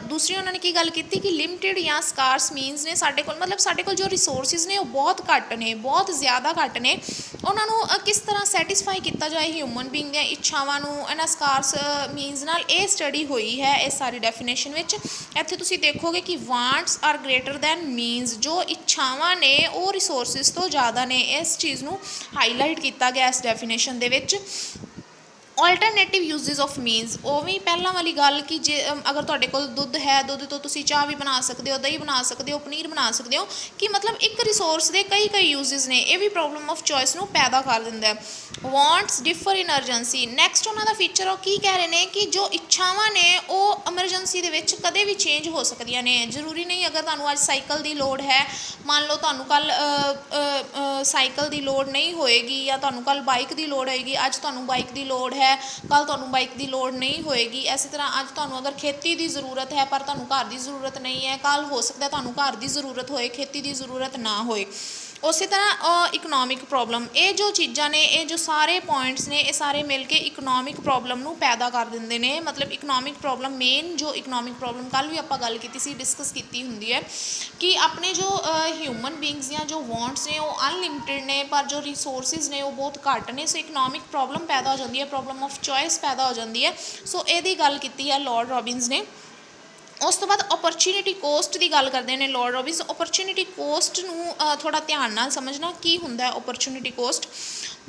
ਦੂਸਰੀ ਉਹਨਾਂ ਨੇ ਕੀ ਗੱਲ ਕੀਤੀ ਕਿ ਲਿਮਿਟਿਡ ਜਾਂ ਸਕਾਰਸ ਮੀਨਸ ਨੇ ਸਾਡੇ ਕੋਲ, ਮਤਲਬ ਸਾਡੇ ਕੋਲ ਜੋ ਰਿਸੋਰਸਿਸ ਨੇ ਉਹ ਬਹੁਤ ਘੱਟ ਨੇ, ਬਹੁਤ ਜ਼ਿਆਦਾ ਘੱਟ ਨੇ। ਉਹਨਾਂ ਨੂੰ ਕਿਸ ਤਰ੍ਹਾਂ ਸੈਟਿਸਫਾਈ ਕੀਤਾ ਜਾਏ ਹਿਊਮਨ ਬੀਇੰਗ ਦੀਆਂ ਇੱਛਾਵਾਂ ਨੂੰ, ਇਹਨਾਂ ਸਕਾਰਸ ਮੀਨਸ ਨਾਲ ਇਹ ਸਟੱਡੀ ਹੋਈ ਹੈ ਇਸ ਸਾਰੀ ਡੈਫੀਨੇਸ਼ਨ ਵਿੱਚ। ਇੱਥੇ ਤੁਸੀਂ ਦੇਖੋਗੇ ਕਿ wants are greater than means, ਜੋ ਇੱਛਾਵਾਂ ਨੇ ਉਹ ਰਿਸੋਰਸਿਸ ਤੋਂ ਜ਼ਿਆਦਾ ਨੇ। ਇਸ ਚੀਜ਼ ਨੂੰ ਹਾਈਲਾਈਟ ਕੀਤਾ ਗਿਆ ਇਸ ਡੈਫੀਨੇਸ਼ਨ ਦੇ ਵਿੱਚ। ਆਲਟਰਨੇਟਿਵ ਯੂਜ਼ਿਸ ਆਫ ਮੀਨਸ, ਉਹ ਵੀ ਪਹਿਲਾਂ ਵਾਲੀ ਗੱਲ ਕਿ ਜੇ ਅਗਰ ਤੁਹਾਡੇ ਕੋਲ ਦੁੱਧ ਹੈ, ਦੁੱਧ ਤੋਂ ਤੁਸੀਂ ਚਾਹ ਵੀ ਬਣਾ ਸਕਦੇ ਹੋ, ਦਹੀਂ ਬਣਾ ਸਕਦੇ ਹੋ, ਪਨੀਰ ਬਣਾ ਸਕਦੇ ਹੋ, ਕਿ ਮਤਲਬ ਇੱਕ ਰਿਸੋਰਸ ਦੇ ਕਈ ਯੂਜ਼ਿਸ ਨੇ। ਇਹ ਵੀ ਪ੍ਰੋਬਲਮ ਆਫ ਚੋਇਸ ਨੂੰ ਪੈਦਾ ਕਰ ਦਿੰਦਾ ਹੈ। ਵਾਂਟਸ ਡਿਫਰ ਇਨ ਅਰਜੈਂਸੀ। ਨੈਕਸਟ ਉਹਨਾਂ ਦਾ ਫੀਚਰ ਉਹ ਕੀ ਕਹਿ ਰਹੇ ਨੇ ਕਿ ਜੋ ਇੱਛਾਵਾਂ ਨੇ ਉਹ ਐਮਰਜੈਂਸੀ ਦੇ ਵਿੱਚ ਕਦੇ ਵੀ ਚੇਂਜ ਹੋ ਸਕਦੀਆਂ ਨੇ। ਜ਼ਰੂਰੀ ਨਹੀਂ ਅਗਰ ਤੁਹਾਨੂੰ ਅੱਜ ਸਾਈਕਲ ਦੀ ਲੋੜ ਹੈ, ਮੰਨ ਲਓ ਤੁਹਾਨੂੰ ਕੱਲ੍ਹ ਸਾਈਕਲ ਦੀ ਲੋੜ ਨਹੀਂ ਹੋਏਗੀ, ਜਾਂ ਤੁਹਾਨੂੰ ਕੱਲ੍ਹ ਬਾਈਕ ਦੀ ਲੋੜ ਹੋਏਗੀ। ਅੱਜ ਤੁਹਾਨੂੰ ਬਾਈਕ ਦੀ ਲੋੜ ਹੈ, ਕੱਲ੍ਹ ਤੁਹਾਨੂੰ ਬਾਈਕ ਦੀ ਲੋੜ ਨਹੀਂ ਹੋਏਗੀ। ਇਸੇ ਤਰ੍ਹਾਂ ਅੱਜ ਤੁਹਾਨੂੰ ਅਗਰ ਖੇਤੀ ਦੀ ਜ਼ਰੂਰਤ ਹੈ ਪਰ ਤੁਹਾਨੂੰ ਘਰ ਦੀ ਜ਼ਰੂਰਤ ਨਹੀਂ ਹੈ, ਕੱਲ੍ਹ ਹੋ ਸਕਦਾ ਤੁਹਾਨੂੰ ਘਰ ਦੀ ਜ਼ਰੂਰਤ ਹੋਏ, ਖੇਤੀ ਦੀ ਜ਼ਰੂਰਤ ਨਾ ਹੋਏ। ਉਸੇ ਤਰ੍ਹਾਂ ਇਕਨੋਮਿਕ ਪ੍ਰੋਬਲਮ, ਇਹ ਜੋ ਚੀਜ਼ਾਂ ਨੇ, ਇਹ ਜੋ ਸਾਰੇ ਪੁਆਇੰਟਸ ਨੇ, ਇਹ ਸਾਰੇ ਮਿਲ ਕੇ ਇਕਨੋਮਿਕ ਪ੍ਰੋਬਲਮ ਨੂੰ ਪੈਦਾ ਕਰ ਦਿੰਦੇ ਨੇ। ਮਤਲਬ ਇਕਨੋਮਿਕ ਪ੍ਰੋਬਲਮ, ਮੇਨ ਜੋ ਇਕਨੋਮਿਕ ਪ੍ਰੋਬਲਮ ਕੱਲ੍ਹ ਵੀ ਆਪਾਂ ਗੱਲ ਕੀਤੀ ਸੀ, ਡਿਸਕਸ ਕੀਤੀ ਹੁੰਦੀ ਹੈ ਕਿ ਆਪਣੇ ਜੋ ਹਿਊਮਨ ਬੀਇੰਗਸ ਦੀਆਂ ਜੋ ਵਾਂਟਸ ਨੇ ਉਹ ਅਨਲਿਮਿਟਿਡ ਨੇ, ਪਰ ਜੋ ਰਿਸੋਰਸਿਸ ਨੇ ਉਹ ਬਹੁਤ ਘੱਟ ਨੇ। ਸੋ ਇਕਨੋਮਿਕ ਪ੍ਰੋਬਲਮ ਪੈਦਾ ਹੋ ਜਾਂਦੀ ਹੈ, ਪ੍ਰੋਬਲਮ ਆਫ ਚੋਇਸ ਪੈਦਾ ਹੋ ਜਾਂਦੀ ਹੈ। ਸੋ ਇਹਦੀ ਗੱਲ ਕੀਤੀ ਹੈ ਲੋਰਡ ਰੋਬਿਨਸ ਨੇ। ਉਸ ਤੋਂ ਬਾਅਦ ਓਪਰਚੁਨਿਟੀ ਕੋਸਟ ਦੀ ਗੱਲ ਕਰਦੇ ਨੇ ਲੋਰਡ ਰੋਬਿਨਸ। ਓਪਰਚੁਨਿਟੀ ਕੋਸਟ ਨੂੰ ਥੋੜ੍ਹਾ ਧਿਆਨ ਨਾਲ ਸਮਝਣਾ ਕੀ ਹੁੰਦਾ ਹੈ ਓਪਰਚੁਨਿਟੀ ਕੋਸਟ।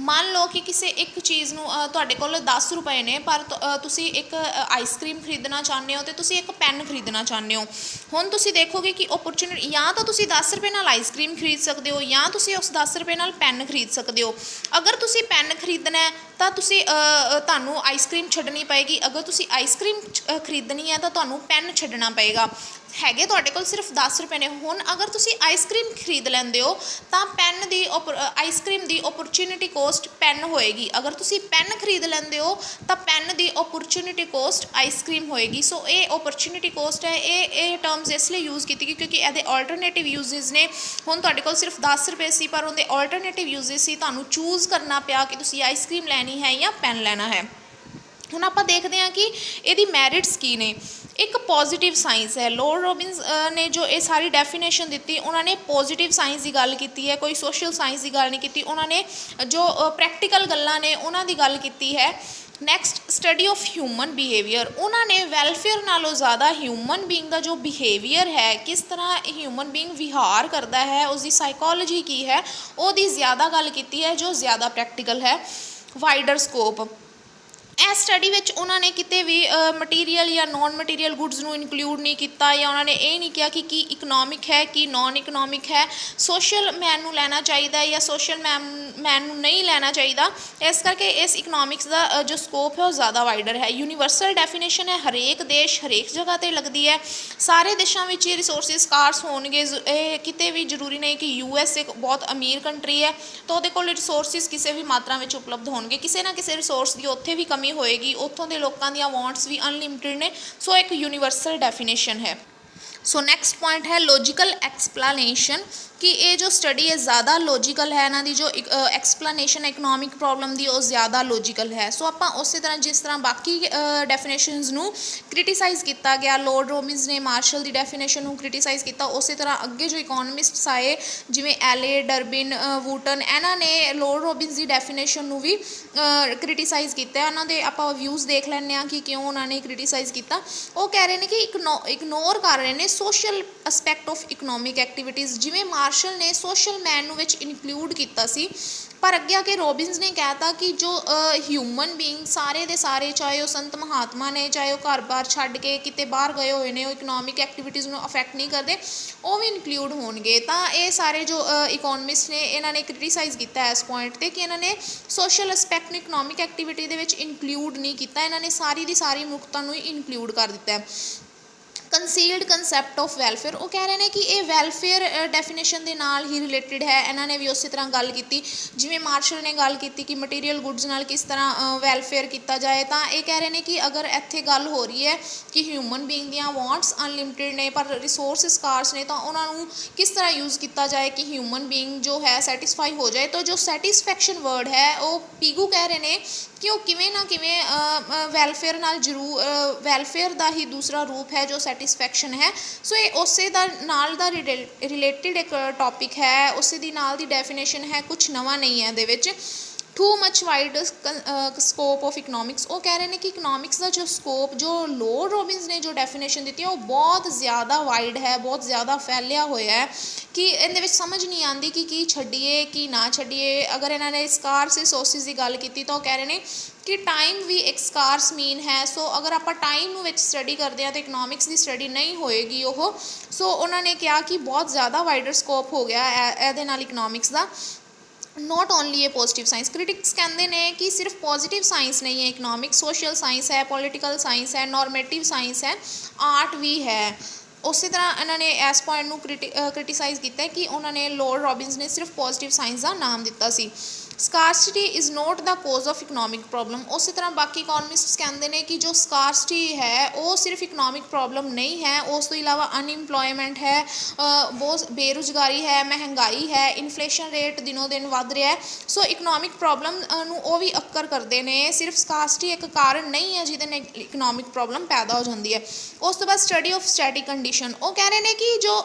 ਮੰਨ ਲਓ ਕਿ ਕਿਸੇ ਇੱਕ ਚੀਜ਼ ਨੂੰ ਤੁਹਾਡੇ ਕੋਲ 10 ਰੁਪਏ ਨੇ, ਪਰ ਤੁਸੀਂ ਇੱਕ ਆਈਸਕ੍ਰੀਮ ਖਰੀਦਣਾ ਚਾਹੁੰਦੇ ਹੋ ਅਤੇ ਤੁਸੀਂ ਇੱਕ ਪੈੱਨ ਖਰੀਦਣਾ ਚਾਹੁੰਦੇ ਹੋ। ਹੁਣ ਤੁਸੀਂ ਦੇਖੋਗੇ ਕਿ ਓਪਰਚੁਨਿਟੀ, ਜਾਂ ਤਾਂ ਤੁਸੀਂ 10 ਰੁਪਏ ਨਾਲ ਆਈਸਕ੍ਰੀਮ ਖਰੀਦ ਸਕਦੇ ਹੋ, ਜਾਂ ਤੁਸੀਂ ਉਸ 10 ਰੁਪਏ ਨਾਲ ਪੈੱਨ ਖਰੀਦ ਸਕਦੇ ਹੋ। ਅਗਰ ਤੁਸੀਂ ਪੈੱਨ ਖਰੀਦਣਾ ਹੈ ਤਾਂ ਤੁਹਾਨੂੰ ਆਈਸਕ੍ਰੀਮ ਛੱਡਣੀ ਪਏਗੀ। ਅਗਰ ਤੁਸੀਂ ਆਈਸਕ੍ਰੀਮ ਖਰੀਦਣੀ ਹੈ ਤਾਂ ਤੁਹਾਨੂੰ ਪੈੱਨ ਛੱਡਣਾ ਪਏਗਾ। ਹੈਗੇ ਤੁਹਾਡੇ ਕੋਲ ਸਿਰਫ 10 ਰੁਪਏ ਨੇ। ਹੁਣ ਅਗਰ ਤੁਸੀਂ ਆਈਸਕ੍ਰੀਮ ਖਰੀਦ ਲੈਂਦੇ ਹੋ ਤਾਂ ਪੈਨ ਦੀ ਆਈਸਕ੍ਰੀਮ ਦੀ ਓਪਰਚੁਨਿਟੀ ਕੋਸਟ ਪੈਨ ਹੋਏਗੀ। ਅਗਰ ਤੁਸੀਂ ਪੈਨ ਖਰੀਦ ਲੈਂਦੇ ਹੋ ਤਾਂ ਪੈਨ ਦੀ ਓਪਰਚੁਨਿਟੀ ਕੋਸਟ ਆਈਸਕ੍ਰੀਮ ਹੋਏਗੀ। ਸੋ ਇਹ ਓਪਰਚੁਨਿਟੀ ਕੋਸਟ ਹੈ, ਇਹ ਟਰਮਸ ਇਸ ਲਈ ਯੂਜ਼ ਕੀਤੀ ਗਈ ਕਿਉਂਕਿ ਇਹਦੇ ਆਲਟਰਨੇਟਿਵ ਯੂਜ਼ਸ ਨੇ। ਹੁਣ ਤੁਹਾਡੇ ਕੋਲ ਸਿਰਫ 10 ਰੁਪਏ ਸੀ ਪਰ ਉਹਦੇ ਆਲਟਰਨੇਟਿਵ ਯੂਜ਼ਸ ਸੀ, ਤੁਹਾਨੂੰ ਚੂਜ਼ ਕਰਨਾ ਪਿਆ ਕਿ ਤੁਸੀਂ ਆਈਸਕ੍ਰੀਮ ਲੈਣੀ ਹੈ ਜਾਂ ਪੈਨ ਲੈਣਾ ਹੈ। ਹੁਣ ਆਪਾਂ ਦੇਖਦੇ ਹਾਂ ਕਿ ਇਹਦੀ ਮੈਰਿਟਸ ਕੀ ਨੇ। ਇੱਕ ਪੋਜ਼ੀਟਿਵ ਸਾਇੰਸ ਹੈ। ਲੋਰਡ ਰੋਬਿਨਸ ਨੇ ਜੋ ਇਹ ਸਾਰੀ ਡੈਫੀਨੇਸ਼ਨ ਦਿੱਤੀ, ਉਹਨਾਂ ਨੇ ਪੋਜ਼ੀਟਿਵ ਸਾਇੰਸ ਦੀ ਗੱਲ ਕੀਤੀ ਹੈ, ਕੋਈ ਸੋਸ਼ਲ ਸਾਇੰਸ ਦੀ ਗੱਲ ਨਹੀਂ ਕੀਤੀ। ਉਹਨਾਂ ਨੇ ਜੋ ਪ੍ਰੈਕਟੀਕਲ ਗੱਲਾਂ ਨੇ ਉਹਨਾਂ ਦੀ ਗੱਲ ਕੀਤੀ ਹੈ। Next, study of human behaviour. ਉਹਨਾਂ ਨੇ ਵੈਲਫੇਅਰ ਨਾਲੋਂ ਜ਼ਿਆਦਾ ਹਿਊਮਨ ਬੀਇੰਗ ਦਾ ਜੋ ਬਿਹੇਵੀਅਰ ਹੈ, ਕਿਸ ਤਰ੍ਹਾਂ ਹਿਊਮਨ ਬੀਇੰਗ ਵਿਹਾਰ ਕਰਦਾ ਹੈ, ਉਸਦੀ ਸਾਈਕੋਲੋਜੀ ਕੀ ਹੈ, ਉਹਦੀ ਜ਼ਿਆਦਾ ਗੱਲ ਕੀਤੀ ਹੈ, ਜੋ ਜ਼ਿਆਦਾ ਪ੍ਰੈਕਟੀਕਲ ਹੈ। ਵਾਈਡਰ ਸਕੋਪ, ਇਸ ਸਟੱਡੀ ਵਿੱਚ ਉਹਨਾਂ ਨੇ ਕਿਤੇ ਵੀ ਮਟੀਰੀਅਲ ਜਾਂ ਨੋਨ ਮਟੀਰੀਅਲ ਗੁੱਡਸ ਨੂੰ ਇਨਕਲੂਡ ਨਹੀਂ ਕੀਤਾ, ਜਾਂ ਉਹਨਾਂ ਨੇ ਇਹ ਨਹੀਂ ਕਿਹਾ ਕਿ ਕੀ ਇਕਨੋਮਿਕ ਹੈ ਕੀ ਨੋਨ ਇਕਨੋਮਿਕ ਹੈ, ਸੋਸ਼ਲ ਮੈਨ ਨੂੰ ਲੈਣਾ ਚਾਹੀਦਾ ਜਾਂ ਸੋਸ਼ਲ ਮੈਨ ਨੂੰ ਨਹੀਂ ਲੈਣਾ ਚਾਹੀਦਾ। ਇਸ ਕਰਕੇ ਇਸ ਇਕਨੋਮਿਕਸ ਦਾ ਜੋ ਸਕੋਪ ਹੈ ਉਹ ਜ਼ਿਆਦਾ ਵਾਈਡਰ ਹੈ। ਯੂਨੀਵਰਸਲ ਡੈਫੀਨੇਸ਼ਨ ਹੈ, ਹਰੇਕ ਦੇਸ਼ ਹਰੇਕ ਜਗ੍ਹਾ 'ਤੇ ਲੱਗਦੀ ਹੈ। ਸਾਰੇ ਦੇਸ਼ਾਂ ਵਿੱਚ ਇਹ ਰਿਸੋਰਸਿਸ ਸਕਾਰਸ ਹੋਣਗੇ। ਇਹ ਕਿਤੇ ਵੀ ਜ਼ਰੂਰੀ ਨਹੀਂ ਕਿ US ਇੱਕ ਬਹੁਤ ਅਮੀਰ ਕੰਟਰੀ ਹੈ ਤਾਂ ਉਹਦੇ ਕੋਲ ਰਿਸੋਰਸਿਸ ਕਿਸੇ ਵੀ ਮਾਤਰਾ ਵਿੱਚ ਉਪਲਬਧ ਹੋਣਗੇ। ਕਿਸੇ ਨਾ ਕਿਸੇ ਰਿਸੋਰਸ ਦੀ ਉੱਥੇ ਵੀ ਕਮੀ ਹੋਏਗੀ, ਉੱਥੋਂ ਦੇ ਲੋਕਾਂ ਦੀਆਂ ਵਾਂਟਸ ਵੀ ਅਨਲਿਮਿਟਿਡ ਨੇ। ਸੋ ਇੱਕ ਯੂਨੀਵਰਸਲ ਡੈਫੀਨੇਸ਼ਨ ਹੈ। ਸੋ ਨੈਕਸਟ ਪੁਆਇੰਟ ਹੈ ਲੌਜੀਕਲ ਐਕਸਪਲੇਨੇਸ਼ਨ, ਕਿ ਇਹ ਜੋ ਸਟੱਡੀ ਹੈ ਜ਼ਿਆਦਾ ਲੌਜੀਕਲ ਹੈ। ਇਹਨਾਂ ਦੀ ਜੋ ਐਕਸਪਲੇਨੇਸ਼ਨ ਇਕਨੋਮਿਕ ਪ੍ਰੋਬਲਮ ਦੀ ਉਹ ਜ਼ਿਆਦਾ ਲੌਜੀਕਲ ਹੈ। ਸੋ ਆਪਾਂ ਉਸੇ ਤਰ੍ਹਾਂ ਜਿਸ ਤਰ੍ਹਾਂ ਬਾਕੀ ਡੈਫੀਨੇਸ਼ਨਸ ਨੂੰ ਕ੍ਰਿਟੀਸਾਈਜ਼ ਕੀਤਾ ਗਿਆ, ਲੋਰਡ ਰੋਬਿਨਸ ਨੇ ਮਾਰਸ਼ਲ ਦੀ ਡੈਫੀਨੇਸ਼ਨ ਨੂੰ ਕ੍ਰਿਟੀਸਾਈਜ਼ ਕੀਤਾ, ਉਸੇ ਤਰ੍ਹਾਂ ਅੱਗੇ ਜੋ ਇਕੋਨਮਿਸਟਸ ਆਏ ਜਿਵੇਂ ਐਲੇ, ਡਰਬਿਨ, ਵੂਟਨ, ਇਹਨਾਂ ਨੇ ਲੋਰਡ ਰੋਬਿਨਸ ਦੀ ਡੈਫੀਨੇਸ਼ਨ ਨੂੰ ਵੀ ਕ੍ਰਿਟੀਸਾਈਜ਼ ਕੀਤਾ। ਉਹਨਾਂ ਦੇ ਆਪਾਂ ਵਿਊਜ਼ ਦੇਖ ਲੈਂਦੇ ਹਾਂ ਕਿ ਕਿਉਂ ਉਹਨਾਂ ਨੇ ਕ੍ਰਿਟੀਸਾਈਜ਼ ਕੀਤਾ। ਉਹ ਕਹਿ ਰਹੇ ਨੇ ਕਿ ਇਗਨੋਰ ਕਰ ਰਹੇ ਨੇ social aspect of economic activities. ਜਿਵੇਂ ਮਾਰਸ਼ਲ ਨੇ ਸੋਸ਼ਲ ਮੈਨ ਨੂੰ ਵਿੱਚ ਇਨਕਲੂਡ ਕੀਤਾ ਸੀ, ਪਰ ਅੱਗੇ ਆ ਕੇ ਰੋਬਿਨਸ ਨੇ ਕਹਿਤਾ ਕਿ ਜੋ ਹਿਊਮਨ ਬੀਇੰਗ ਸਾਰੇ ਦੇ ਸਾਰੇ, ਚਾਹੇ ਉਹ ਸੰਤ ਮਹਾਤਮਾ ਨੇ, ਚਾਹੇ ਉਹ ਘਰ-ਬਾਰ ਛੱਡ ਕੇ ਕਿਤੇ ਬਾਹਰ ਗਏ ਹੋਏ ਨੇ, ਉਹ ਇਕਨੋਮਿਕ ਐਕਟੀਵਿਟੀਜ਼ ਨੂੰ ਅਫੈਕਟ ਨਹੀਂ ਕਰਦੇ, ਉਹ ਵੀ ਇਨਕਲੂਡ ਹੋਣਗੇ। ਤਾਂ ਇਹ ਸਾਰੇ ਜੋ ਇਕੋਨਮਿਸਟ ਨੇ ਇਹਨਾਂ ਨੇ ਕ੍ਰਿਟੀਸਾਈਜ਼ ਕੀਤਾ ਇਸ ਪੁਆਇੰਟ 'ਤੇ ਕਿ ਇਹਨਾਂ ਨੇ ਸੋਸ਼ਲ ਅਸਪੈਕਟ ਨੂੰ ਇਕਨੋਮਿਕ ਐਕਟੀਵਿਟੀ ਦੇ ਵਿੱਚ ਇਨਕਲੂਡ ਨਹੀਂ ਕੀਤਾ, ਇਹਨਾਂ ਨੇ ਸਾਰੀ ਦੀ ਸਾਰੀ ਮਨੁੱਖਤਾ ਨੂੰ ਹੀ ਇਨਕਲੂਡ ਕਰ ਦਿੱਤਾ। ਕੰਸੀਲਡ ਕੰਸੈਪਟ ਆਫ ਵੈਲਫੇਅਰ, ਉਹ ਕਹਿ ਰਹੇ ਨੇ ਕਿ ਇਹ ਵੈਲਫੇਅਰ ਡੈਫੀਨੇਸ਼ਨ ਦੇ ਨਾਲ ਹੀ ਰਿਲੇਟਿਡ ਹੈ। ਇਹਨਾਂ ਨੇ ਵੀ ਉਸੇ ਤਰ੍ਹਾਂ ਗੱਲ ਕੀਤੀ ਜਿਵੇਂ ਮਾਰਸ਼ਲ ਨੇ ਗੱਲ ਕੀਤੀ ਕਿ ਮਟੀਰੀਅਲ ਗੁੱਡਸ ਨਾਲ ਕਿਸ ਤਰ੍ਹਾਂ ਵੈਲਫੇਅਰ ਕੀਤਾ ਜਾਏ। ਤਾਂ ਇਹ ਕਹਿ ਰਹੇ ਨੇ ਕਿ ਅਗਰ ਇੱਥੇ ਗੱਲ ਹੋ ਰਹੀ ਹੈ ਕਿ ਹਿਊਮਨ ਬੀਇੰਗ ਦੀਆਂ ਵਾਂਟਸ ਅਨਲਿਮਿਟਿਡ ਨੇ ਪਰ ਰਿਸੋਰਸ ਸਕਾਰਸ ਨੇ, ਤਾਂ ਉਹਨਾਂ ਨੂੰ ਕਿਸ ਤਰ੍ਹਾਂ ਯੂਜ਼ ਕੀਤਾ ਜਾਏ ਕਿ ਹਿਊਮਨ ਬੀਇੰਗ ਜੋ ਹੈ ਸੈਟਿਸਫਾਈ ਹੋ ਜਾਏ। ਤਾਂ ਜੋ ਸੈਟਿਸਫੈਕਸ਼ਨ ਵਰਡ ਹੈ ਉਹ ਪੀਗੂ ਕਹਿ ਰਹੇ ਨੇ ਕਿ ਉਹ ਕਿਵੇਂ ਨਾ ਕਿਵੇਂ ਵੈਲਫੇਅਰ ਨਾਲ ਵੈਲਫੇਅਰ ਦਾ ਹੀ ਦੂਸਰਾ ਰੂਪ ਹੈ ਜੋ ਸੈਟਿਸਫੈਕਸ਼ਨ ਹੈ। ਸੋ ਇਹ ਉਸੇ ਦਾ ਨਾਲ ਦਾ ਰਿਲੇਟਿਡ ਇੱਕ ਟੌਪਿਕ ਹੈ, ਉਸੇ ਦੀ ਨਾਲ ਦੀ ਡੈਫੀਨੇਸ਼ਨ ਹੈ, ਕੁਛ ਨਵਾਂ ਨਹੀਂ ਹੈ ਇਹਦੇ ਵਿੱਚ। Too much wide scope of economics, ਉਹ ਕਹਿ ਰਹੇ ਨੇ ਕਿ ਇਕਨੋਮਿਕਸ ਦਾ ਜੋ ਸਕੋਪ, ਜੋ ਲੋਰਡ ਰੋਬਿਨਸ ਨੇ ਜੋ ਡੈਫੀਨੇਸ਼ਨ ਦਿੱਤੀ ਹੈ ਉਹ ਬਹੁਤ ਜ਼ਿਆਦਾ ਵਾਈਡ ਹੈ, ਬਹੁਤ ਜ਼ਿਆਦਾ ਫੈਲਿਆ ਹੋਇਆ ਹੈ ਕਿ ਇਹਦੇ ਵਿੱਚ ਸਮਝ ਨਹੀਂ ਆਉਂਦੀ ਕਿ ਕੀ ਛੱਡੀਏ ਕੀ ਨਾ ਛੱਡੀਏ। ਅਗਰ ਇਹਨਾਂ ਨੇ ਸਕਾਰਸ ਰਿਸੋਰਸਿਸ ਦੀ ਗੱਲ ਕੀਤੀ ਤਾਂ ਉਹ ਕਹਿ ਰਹੇ ਨੇ ਕਿ ਟਾਈਮ ਵੀ ਇੱਕ ਸਕਾਰਸ ਮੀਨ ਹੈ। ਸੋ ਅਗਰ ਆਪਾਂ ਟਾਈਮ ਨੂੰ ਵਿੱਚ ਸਟੱਡੀ ਕਰਦੇ ਹਾਂ ਤਾਂ ਇਕਨੋਮਿਕਸ ਦੀ ਸਟੱਡੀ ਨਹੀਂ ਹੋਏਗੀ ਉਹ। ਸੋ ਉਹਨਾਂ ਨੇ ਕਿਹਾ ਕਿ ਬਹੁਤ ਜ਼ਿਆਦਾ ਵਾਈਡਰ ਸਕੋਪ ਹੋ ਗਿਆ ਇਹਦੇ ਨਾਲ ਇਕਨੋਮਿਕਸ ਦਾ। ਨੋਟ ਓਨਲੀ ਏ ਪੋਜ਼ੀਟਿਵ ਸਾਇੰਸ, ਕ੍ਰਿਟਿਕਸ ਕਹਿੰਦੇ ਨੇ ਕਿ ਸਿਰਫ ਪੋਜ਼ੀਟਿਵ ਸਾਇੰਸ ਨਹੀਂ ਹੈ ਇਕਨੋਮਿਕਸ, ਸੋਸ਼ਲ ਸਾਇੰਸ ਹੈ, ਪੋਲੀਟੀਕਲ ਸਾਇੰਸ ਹੈ, ਨੋਰਮੇਟਿਵ ਸਾਇੰਸ ਹੈ, ਆਰਟ ਵੀ ਹੈ। ਉਸੇ ਤਰ੍ਹਾਂ ਇਹਨਾਂ ਨੇ ਇਸ ਪੁਆਇੰਟ ਨੂੰ ਕ੍ਰਿਟੀਸਾਈਜ਼ ਕੀਤਾ ਕਿ ਉਹਨਾਂ ਨੇ ਲੋਰਡ ਰੋਬਿਨਸ ਨੇ ਸਿਰਫ ਪੋਜ਼ੀਟਿਵ ਸਾਇੰਸ ਦਾ ਨਾਮ ਦਿੱਤਾ ਸੀ। Scarcity is not the cause of economic problem, ਉਸੇ ਤਰ੍ਹਾਂ ਬਾਕੀ ਇਕੋਨਮਿਸਟਸ ਕਹਿੰਦੇ ਨੇ ਕਿ ਜੋ ਸਕਾਰਸਿਟੀ ਹੈ ਉਹ ਸਿਰਫ ਇਕਨੋਮਿਕ ਪ੍ਰੋਬਲਮ ਨਹੀਂ ਹੈ, ਉਸ ਤੋਂ ਇਲਾਵਾ ਅਨਇੰਪਲੋਇਮੈਂਟ ਹੈ, ਬਹੁਤ ਬੇਰੁਜ਼ਗਾਰੀ ਹੈ, ਮਹਿੰਗਾਈ ਹੈ, ਇਨਫਲੇਸ਼ਨ ਰੇਟ ਦਿਨੋਂ ਦਿਨ ਵੱਧ ਰਿਹਾ ਹੈ। ਸੋ ਇਕਨੋਮਿਕ ਪ੍ਰੋਬਲਮ ਨੂੰ ਉਹ ਵੀ ਅਕਰ ਕਰਦੇ ਨੇ, ਸਿਰਫ ਸਕਾਰਸਿਟੀ ਇੱਕ ਕਾਰਨ ਨਹੀਂ ਹੈ ਜਿਹਦੇ ਨਾਲ ਇਕਨੋਮਿਕ ਪ੍ਰੋਬਲਮ ਪੈਦਾ ਹੋ ਜਾਂਦੀ ਹੈ। ਉਸ ਤੋਂ ਬਾਅਦ ਸਟੱਡੀ ਆਫ ਸਟੈਟਿਕ ਕੰਡੀਸ਼ਨ, ਉਹ ਕਹਿ ਰਹੇ ਨੇ ਕਿ ਜੋ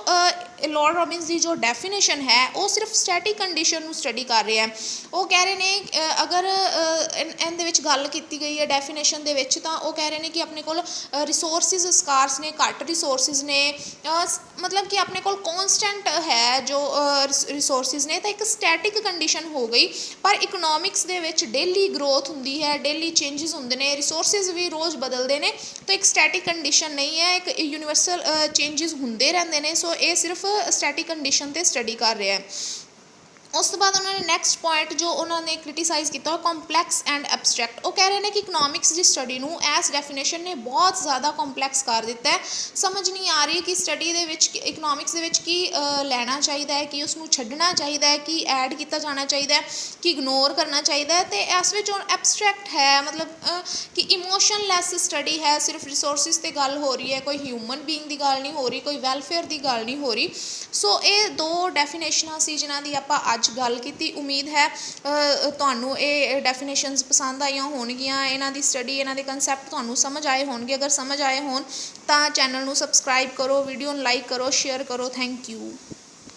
ਲੋਰਡ ਰੋਬਿਨਸ ਦੀ ਜੋ ਡੈਫੀਨੇਸ਼ਨ ਹੈ ਉਹ ਸਿਰਫ ਸਟੈਟਿਕ ਕੰਡੀਸ਼ਨ ਨੂੰ ਸਟੱਡੀ ਕਰ ਰਿਹਾ ਹੈ। ਉਹ ਕਹਿ ਰਹੇ ਨੇ ਅਗਰ ਇਹਦੇ ਵਿੱਚ ਗੱਲ ਕੀਤੀ ਗਈ ਹੈ ਡੈਫੀਨੇਸ਼ਨ ਦੇ ਵਿੱਚ, ਤਾਂ ਉਹ ਕਹਿ ਰਹੇ ਨੇ ਕਿ ਆਪਣੇ ਕੋਲ ਰਿਸੋਰਸਿਸ ਸਕਾਰਸ ਨੇ, ਘੱਟ ਰਿਸੋਰਸਿਸ ਨੇ, ਮਤਲਬ ਕਿ ਆਪਣੇ ਕੋਲ ਕੌਨਸਟੈਂਟ ਹੈ ਜੋ ਰਿਸੋਰਸਿਸ ਨੇ, ਤਾਂ ਇੱਕ ਸਟੈਟਿਕ ਕੰਡੀਸ਼ਨ ਹੋ ਗਈ। ਪਰ ਇਕਨੋਮਿਕਸ ਦੇ ਵਿੱਚ ਡੇਲੀ ਗਰੋਥ ਹੁੰਦੀ ਹੈ, ਡੇਲੀ ਚੇਂਜਸ ਹੁੰਦੇ ਨੇ, ਰਿਸੋਰਸਿਸ ਵੀ ਰੋਜ਼ ਬਦਲਦੇ ਨੇ, ਤਾਂ ਇੱਕ ਸਟੈਟਿਕ ਕੰਡੀਸ਼ਨ ਨਹੀਂ ਹੈ, ਇੱਕ ਯੂਨੀਵਰਸਲ ਚੇਂਜਸ ਹੁੰਦੇ ਰਹਿੰਦੇ ਨੇ। ਸੋ ਇਹ ਸਿਰਫ ਸਟੈਟਿਕ ਕੰਡੀਸ਼ਨ 'ਤੇ ਸਟੱਡੀ ਕਰ ਰਿਹਾ ਹੈ। ਉਸ ਤੋਂ ਬਾਅਦ ਉਹਨਾਂ ਨੇ ਨੈਕਸਟ ਪੁਆਇੰਟ ਜੋ ਉਹਨਾਂ ਨੇ ਕ੍ਰਿਟੀਸਾਈਜ਼ ਕੀਤਾ ਉਹ ਕੰਪਲੈਕਸ ਐਂਡ ਐਬਸਟਰੈਕਟ। ਉਹ ਕਹਿ ਰਹੇ ਨੇ ਕਿ ਇਕਨੋਮਿਕਸ ਦੀ ਸਟੱਡੀ ਨੂੰ ਐਸ ਡੈਫੀਨੇਸ਼ਨ ਨੇ ਬਹੁਤ ਜ਼ਿਆਦਾ ਕੰਪਲੈਕਸ ਕਰ ਦਿੱਤਾ ਹੈ, ਸਮਝ ਨਹੀਂ ਆ ਰਹੀ ਕਿ ਸਟੱਡੀ ਦੇ ਵਿੱਚ ਇਕਨੋਮਿਕਸ ਦੇ ਵਿੱਚ ਕੀ ਲੈਣਾ ਚਾਹੀਦਾ ਹੈ, ਕਿ ਉਸਨੂੰ ਛੱਡਣਾ ਚਾਹੀਦਾ ਹੈ, ਕਿ ਐਡ ਕੀਤਾ ਜਾਣਾ ਚਾਹੀਦਾ ਹੈ, ਕਿ ਇਗਨੋਰ ਕਰਨਾ ਚਾਹੀਦਾ ਹੈ। ਅਤੇ ਇਸ ਵਿੱਚ ਹੁਣ ਐਬਸਟਰੈਕਟ ਹੈ, ਮਤਲਬ ਕਿ ਇਮੋਸ਼ਨਲੈਸ ਸਟੱਡੀ ਹੈ, ਸਿਰਫ ਰਿਸੋਰਸਿਸ 'ਤੇ ਗੱਲ ਹੋ ਰਹੀ ਹੈ, ਕੋਈ ਹਿਊਮਨ ਬੀਇੰਗ ਦੀ ਗੱਲ ਨਹੀਂ ਹੋ ਰਹੀ, ਕੋਈ ਵੈਲਫੇਅਰ ਦੀ ਗੱਲ ਨਹੀਂ ਹੋ ਰਹੀ। ਸੋ ਇਹ ਦੋ ਡੈਫੀਨੇਸ਼ਨਾਂ ਸੀ ਜਿਨ੍ਹਾਂ ਦੀ ਆਪਾਂ ਅੱਜ ਗੱਲ ਕੀਤੀ। ਉਮੀਦ ਹੈ ਤੁਹਾਨੂੰ ਇਹ ਡੈਫੀਨੇਸ਼ਨਸ ਪਸੰਦ ਆਈਆਂ ਹੋਣਗੀਆਂ, ਇਹਨਾਂ ਦੀ ਸਟੱਡੀ, ਇਹਨਾਂ ਦੇ ਕੰਸੈਪਟ ਤੁਹਾਨੂੰ ਸਮਝ ਆਏ ਹੋਣਗੇ। ਅਗਰ ਸਮਝ ਆਏ ਹੋਣ ਤਾਂ ਚੈਨਲ ਨੂੰ ਸਬਸਕ੍ਰਾਈਬ ਕਰੋ, ਵੀਡੀਓ ਨੂੰ ਲਾਈਕ ਕਰੋ, ਸ਼ੇਅਰ ਕਰੋ। Thank you.